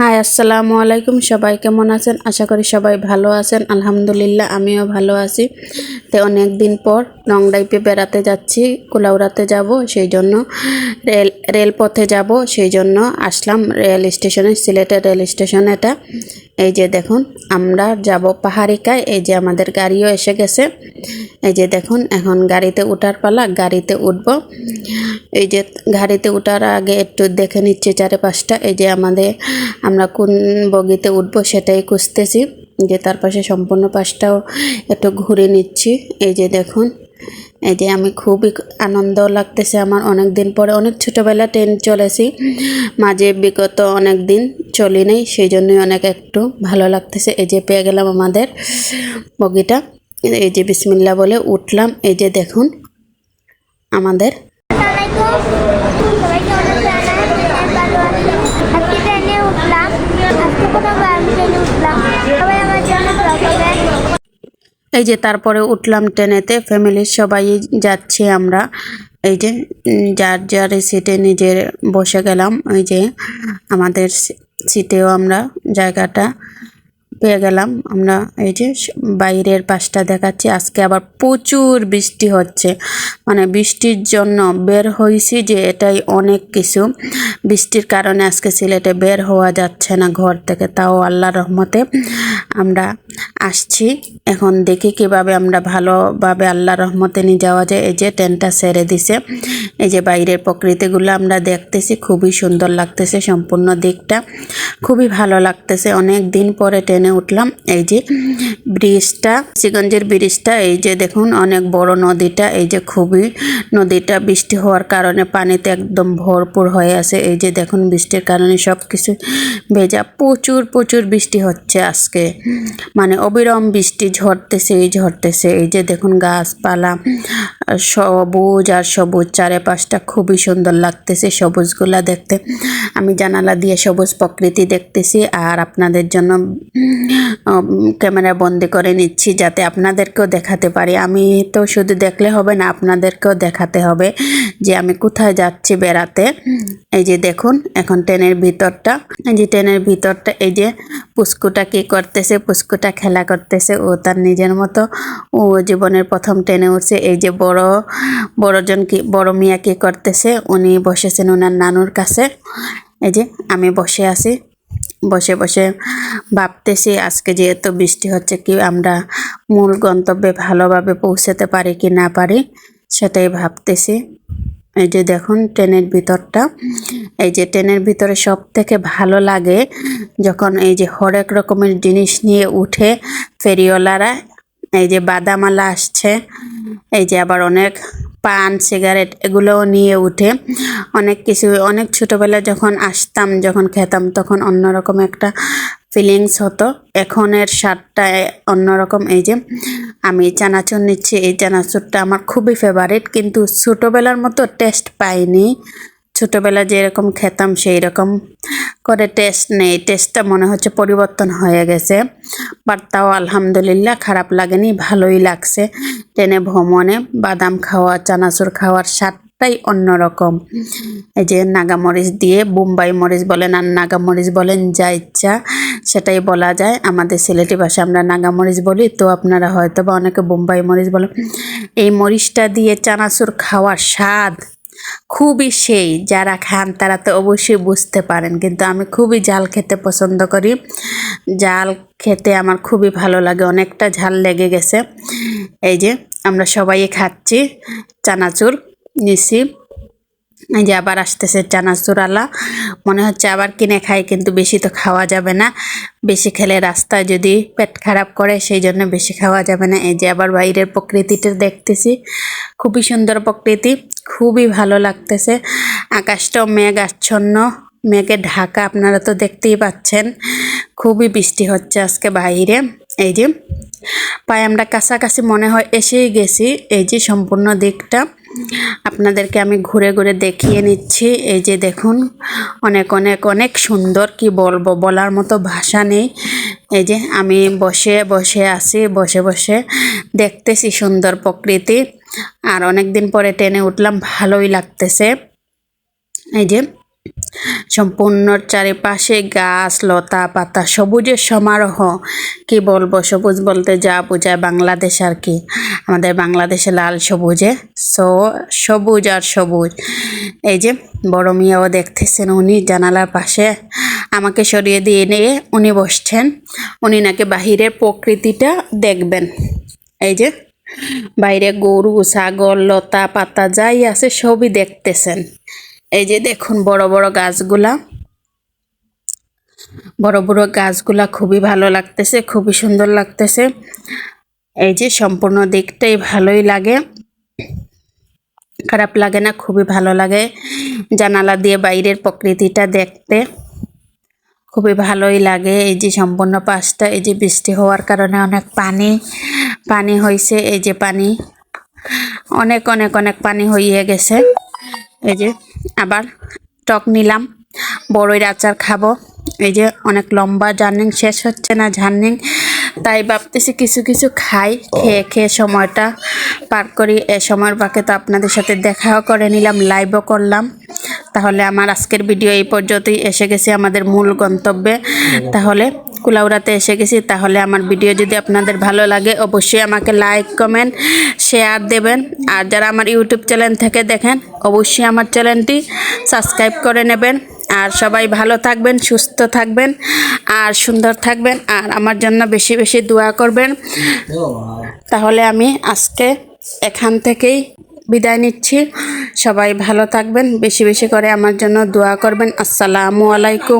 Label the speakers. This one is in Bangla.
Speaker 1: হাই আসসালামু আলাইকুম। সবাই কেমন আছেন? আশা করি সবাই ভালো আছেন। আলহামদুলিল্লাহ আমিও ভালো আছি। তো অনেক দিন পর লং ড্রাইভে বেড়াতে যাচ্ছি, কুলাউড়াতে যাব, সেই জন্য রেলপথে যাব, সেই জন্য আসলাম রেল স্টেশনে, সিলেটের রেল স্টেশন এটা। এই যে দেখুন আমরা যাব পাহাড়িকায়। এই যে আমাদের গাড়িও এসে গেছে। এই যে দেখুন এখন গাড়িতে ওঠার পালা, গাড়িতে উঠব। এই যে গাড়িতে ওঠার আগে একটু দেখে নিচ্ছি চারিপাশটা। এই যে আমরা কোন বগিতে উঠবো সেটাই খুঁজতেছি। যে তার পাশে সম্পূর্ণ পাশটাও একটু ঘুরে নিচ্ছি। এই যে দেখুন, এই যে আমি খুবই আনন্দ লাগতেছে আমার। অনেক দিন পরে, অনেক ছোটোবেলা ট্রেন চলেছি, মাঝে বিগত অনেক দিন চলি নেই, সেই জন্যই অনেক একটু ভালো লাগতেছে। এই যে পেয়ে গেলাম আমাদের বগিটা। এই যে বিসমিল্লাহ বলে উঠলাম। এই যে দেখুন আমাদের এই যে তারপরে উঠলাম ট্রেনেতে, ফ্যামিলির সবাই যাচ্ছি আমরা। এই যে যার যার সিটে নিজের বসে গেলাম। ওই যে আমাদের সিটেও আমরা জায়গাটা পেয়ে গেলাম আমরা। এই যে বাইরের পাশটা দেখাচ্ছি। আজকে আবার প্রচুর বৃষ্টি হচ্ছে, মানে বৃষ্টির জন্য বের হয়েছি যে এটাই অনেক কিছু। বৃষ্টির কারণে আজকে সিলেটে বের হওয়া যাচ্ছে না ঘর থেকে, তাও আল্লাহর রহমতে আমরা আসছি। এখন দেখি কিভাবে আমরা ভালোভাবে আল্লাহর রহমতে নিয়ে যাওয়া যায়। এই যে ট্রেনটা ছেড়ে দিছে। এই যে বাইরের প্রকৃতিগুলো আমরা দেখতেছি, খুবই সুন্দর লাগতেছে। সম্পূর্ণ দিকটা খুবই ভালো লাগতেছে। অনেক দিন পরে ট্রেনে উঠলাম। এই যে ব্রিজটা, সিগঞ্জের ব্রিজটা, এই যে দেখুন অনেক বড় নদীটা। এই যে খুবই নদীটা বৃষ্টি হওয়ার কারণে পানিতে একদম ভরপুর হয়ে আছে। এই যে দেখুন বৃষ্টির কারণে সব কিছু ভেজা। প্রচুর প্রচুর বৃষ্টি হচ্ছে আজকে, মানে অবিরাম বৃষ্টি ঝরতেছে। এই যে দেখুন গাছপালা সবুজ আর সবুজ, চারিপাশটা খুবই সুন্দর লাগতেছে সবুজগুলা দেখতে। আমি জানালা দিয়ে সবুজ প্রকৃতি দেখতেছি আর আপনাদের জন্য ক্যামেরা বন্দি করে নিচ্ছি যাতে আপনাদেরকেও দেখাতে পারি। আমি তো শুধু দেখলে হবে না, আপনাদেরকেও দেখাতে হবে যে আমি কোথায় যাচ্ছি বেড়াতে। এই যে দেখুন এখন ট্রেনের ভিতরটা, এই যে ট্রেনের ভিতরটা, এই যে পুস্কুটা কি করতেছে, পুস্কুটা খেলা করতেছে ও তার নিজের মতো। ও জীবনের প্রথম ট্রেনে উঠছে। এই যে বড় মিয়া কি করতেছে, উনি বসেছেন ওনার নানুর কাছে। এই যে আমি বসে আছি, বসে বসে ভাবতেছি আজকে যেহেতু বৃষ্টি হচ্ছে কি আমরা মূল গন্তব্যে ভালোভাবে পৌঁছাতে পারি কি না পারি সেটাই ভাবতেছি। এই যে দেখুন ট্রেনের ভিতরটা। এই যে ট্রেনের ভিতরে সব থেকে ভালো লাগে যখন এই যে হরেক রকমের জিনিস নিয়ে উঠে ফেরিওয়ালারা। এই যে বাদামালা আসছে, এই যে আবার অনেক পান সিগারেট এগুলোও নিয়ে উঠে। অনেক কিছু, অনেক ছোটোবেলায় যখন আসতাম, যখন খেতাম তখন অন্যরকম একটা ফিলিংস হতো। এখনের স্বাদটা অন্যরকম। এই যে আমি চানাচুর নিচ্ছি, এই চানাচুরটা আমার খুবই ফেভারিট, কিন্তু ছোটোবেলার মতো টেস্ট পাইনি। ছোটোবেলা যেরকম খেতাম সেই রকম করে টেস্ট নেই, টেস্টটা মনে হচ্ছে পরিবর্তন হয়ে গেছে। বাট তাও আলহামদুলিল্লাহ খারাপ লাগেনি, ভালোই লাগছে। ট্রেনে ভ্রমণে বাদাম খাওয়া, চানাচুর খাওয়ার স্বাদটাই অন্যরকম। এই যে নাগামরিচ দিয়ে, বোম্বাই মরিচ বলেন আর নাগামরিচ বলেন, যা ইচ্ছা সেটাই বলা যায়। আমাদের সিলেটি ভাষা আমরা নাগামরিচ বলি, তো আপনারা হয়তো বা অনেকে বোম্বাই মরিচ বলেন। এই মরিচটা দিয়ে চানাচুর খাওয়ার স্বাদ খুবই সেই। যারা খান তারা তো অবশ্যই বুঝতে পারেন, কিন্তু আমি খুবই ঝাল খেতে পছন্দ করি। ঝাল খেতে আমার খুবই ভালো লাগে, অনেকটা ঝাল লেগে গেছে। এই যে আমরা সবাই খাচ্ছি, চানাচুর নিছি। এই যে আবার আসতেছে চানাচুরালা, মনে হচ্ছে আবার কিনে খাই, কিন্তু বেশি তো খাওয়া যাবে না। বেশি খেলে রাস্তায় যদি পেট খারাপ করে, সেই জন্য বেশি খাওয়া যাবে না। এই যে আবার বাইরের প্রকৃতিটা দেখতেছি, খুবই সুন্দর প্রকৃতি, খুবই ভালো লাগতেছে। আকাশটাও মেঘ আচ্ছন্ন, মেঘে ঢাকা, আপনারা তো দেখতেই পাচ্ছেন। খুবই বৃষ্টি হচ্ছে আজকে বাইরে। এই যে প্রায় আমরা কাছাকাছি মনে হয় এসেই গেছি। এই যে সম্পূর্ণ দিকটা আপনাদেরকে আমি ঘুরে ঘুরে দেখিয়ে নিচ্ছি। এই যে দেখুন অনেক অনেক অনেক সুন্দর, কি বলবো, বলার মতো ভাষা নেই। এই যে আমি বসে বসে আছি, বসে বসে দেখতেছি সুন্দর প্রকৃতি। আর অনেক দিন পরে ট্রেনে উঠলাম, ভালোই লাগতেছে। এই যে সম্পূর্ণ চারিপাশে গাছ লতা পাতা সবুজের সমারোহ। কি বলবো, সবুজ বলতে যা বোঝায় বাংলাদেশ আর কি, আমাদের বাংলাদেশে লাল সবুজে সবুজ আর সবুজ। এই যে বড় মিয়াও দেখতেছেন, উনি জানালার পাশে আমাকে সরিয়ে দিয়ে নিয়ে উনি বসছেন, উনি নাকি বাহিরের প্রকৃতিটা দেখবেন। এই যে বাইরে গরু ছাগল লতা পাতা যাই আছে সবই দেখতেছেন। এই যে দেখুন বড় বড় গাছগুলা খুবই ভালো লাগতেছে, খুবই সুন্দর লাগতেছে। এই যে সম্পূর্ণ দিকটাই ভালোই লাগে, খারাপ লাগে না, খুবই ভালো লাগে জানালা দিয়ে বাইরের প্রকৃতিটা দেখতে, খুবই ভালোই লাগে। এই যে সম্পূর্ণ পাশটা, এই যে বৃষ্টি হওয়ার কারণে অনেক পানি হয়েছে, এই যে পানি অনেক অনেক অনেক পানি হয়ে গেছে। এই যে আবার টক নিলাম, বড়ইর আচার খাবো। এই যে অনেক লম্বা জার্নি, শেষ হচ্ছে না জার্নি, তাই ভাবতেছি কিছু কিছু খাই, খেয়ে সময়টা পার করি। এ সময়ের বাকি তো আপনাদের সাথে দেখাও করে নিলাম, লাইভও করলাম। তাহলে আমার আজকের ভিডিও এই পর্যন্তই, এসে গেছি আমাদের মূল গন্তব্যে। তাহলে কুলাউড়াতে এসে গেছি। তাহলে আমার ভিডিও যদি আপনাদের ভালো লাগে অবশ্যই আমাকে লাইক কমেন্ট শেয়ার দেবেন। আর যারা আমার ইউটিউব চ্যানেল থেকে দেখেন অবশ্যই আমার চ্যানেলটি সাবস্ক্রাইব করে নেবেন। আর সবাই ভালো থাকবেন, সুস্থ থাকবেন আর সুন্দর থাকবেন, আর আমার জন্য বেশি বেশি দোয়া করবেন। তাহলে আমি আজকে এখান থেকেই বিদায় নিচ্ছি। সবাই ভালো থাকবেন, বেশি বেশি করে আমার জন্য দোয়া করবেন। আসসালামু আলাইকুম।